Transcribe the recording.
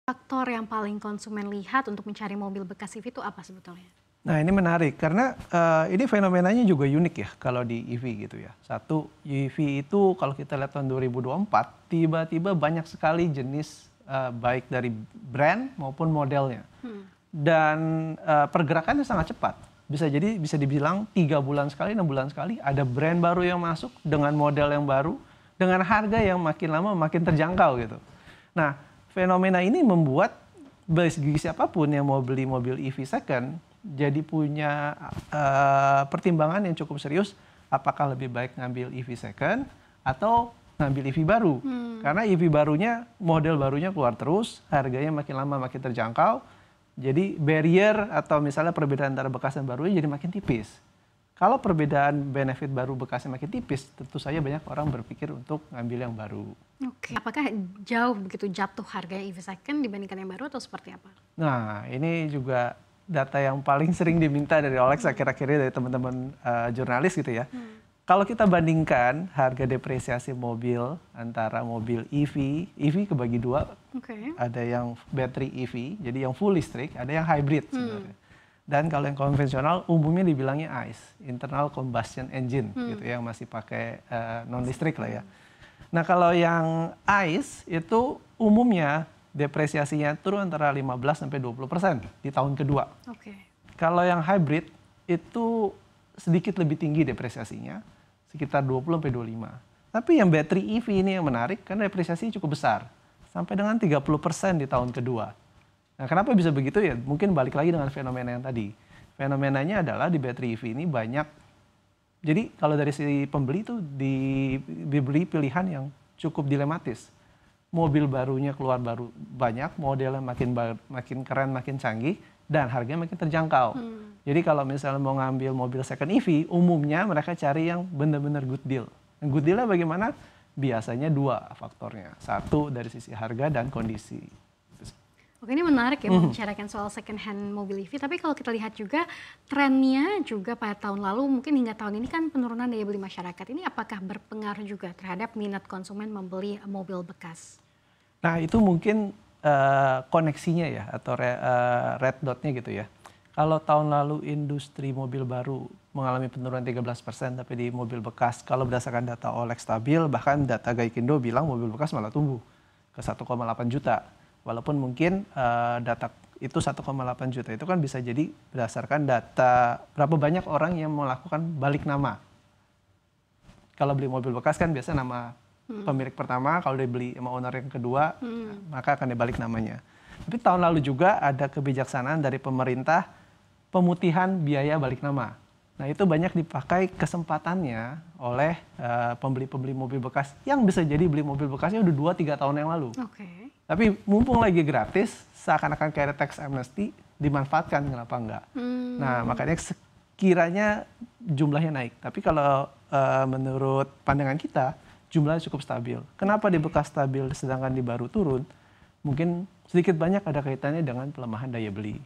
Faktor yang paling konsumen lihat untuk mencari mobil bekas EV itu apa sebetulnya? Nah ini menarik karena ini fenomenanya juga unik ya kalau di EV gitu ya. Satu, EV itu kalau kita lihat tahun 2024 tiba-tiba banyak sekali jenis baik dari brand maupun modelnya. Dan pergerakannya sangat cepat. Bisa dibilang 3 bulan sekali, 6 bulan sekali ada brand baru yang masuk dengan model yang baru, dengan harga yang makin lama makin terjangkau gitu. Nah, fenomena ini membuat bagi siapapun yang mau beli mobil EV second jadi punya pertimbangan yang cukup serius, apakah lebih baik ngambil EV second atau ngambil EV baru. Karena EV barunya, model barunya keluar terus, harganya makin lama makin terjangkau, jadi barrier atau misalnya perbedaan antara bekas dan barunya jadi makin tipis. Kalau perbedaan benefit baru bekasnya makin tipis, tentu saja banyak orang berpikir untuk ngambil yang baru. Oke. Apakah jauh begitu jatuh harganya EV second dibandingkan yang baru atau seperti apa? Nah, ini juga data yang paling sering diminta dari OLX akhir-akhir ini dari teman-teman jurnalis gitu ya. Kalau kita bandingkan harga depresiasi mobil antara mobil EV kebagi dua, ada yang battery EV, jadi yang full listrik, ada yang hybrid sebenarnya. Dan kalau yang konvensional umumnya dibilangnya ICE, internal combustion engine, gitu yang masih pakai non listrik lah ya. Nah kalau yang ICE itu umumnya depresiasinya turun antara 15-20% di tahun kedua. Kalau yang hybrid itu sedikit lebih tinggi depresiasinya, sekitar 20-25. Tapi yang battery EV ini yang menarik karena depresiasinya cukup besar, sampai dengan 30% di tahun kedua. Nah, kenapa bisa begitu ya? Mungkin balik lagi dengan fenomena yang tadi. Fenomenanya adalah di battery EV ini banyak. Jadi kalau dari si pembeli itu diberi pilihan yang cukup dilematis. Mobil barunya keluar baru banyak, modelnya makin keren, makin canggih, dan harganya makin terjangkau. Jadi kalau misalnya mau ngambil mobil second EV, umumnya mereka cari yang benar-benar good deal. Yang good dealnya bagaimana? Biasanya 2 faktornya. Satu dari sisi harga dan kondisi. Oke, ini menarik ya membicarakan soal second hand mobil EV, tapi kalau kita lihat juga trennya juga pada tahun lalu mungkin hingga tahun ini kan penurunan daya beli masyarakat. Ini apakah berpengaruh juga terhadap minat konsumen membeli mobil bekas? Nah itu mungkin koneksinya ya atau red dotnya gitu ya. Kalau tahun lalu industri mobil baru mengalami penurunan 13%, tapi di mobil bekas kalau berdasarkan data OLX stabil, bahkan data Gaikindo bilang mobil bekas malah tumbuh ke 1,8 juta. Walaupun mungkin data itu 1,8 juta itu kan bisa jadi berdasarkan data berapa banyak orang yang melakukan balik nama. Kalau beli mobil bekas kan biasa nama pemilik pertama, kalau dibeli sama owner yang kedua, maka akan dibalik namanya. Tapi tahun lalu juga ada kebijaksanaan dari pemerintah pemutihan biaya balik nama. Nah itu banyak dipakai kesempatannya oleh pembeli-pembeli mobil bekas yang bisa jadi beli mobil bekasnya udah 2-3 tahun yang lalu. Tapi mumpung lagi gratis, seakan-akan kayak tax amnesty, dimanfaatkan, kenapa enggak? Nah makanya sekiranya jumlahnya naik. Tapi kalau menurut pandangan kita, jumlahnya cukup stabil. Kenapa di bekas stabil sedangkan di baru turun? Mungkin sedikit banyak ada kaitannya dengan pelemahan daya beli.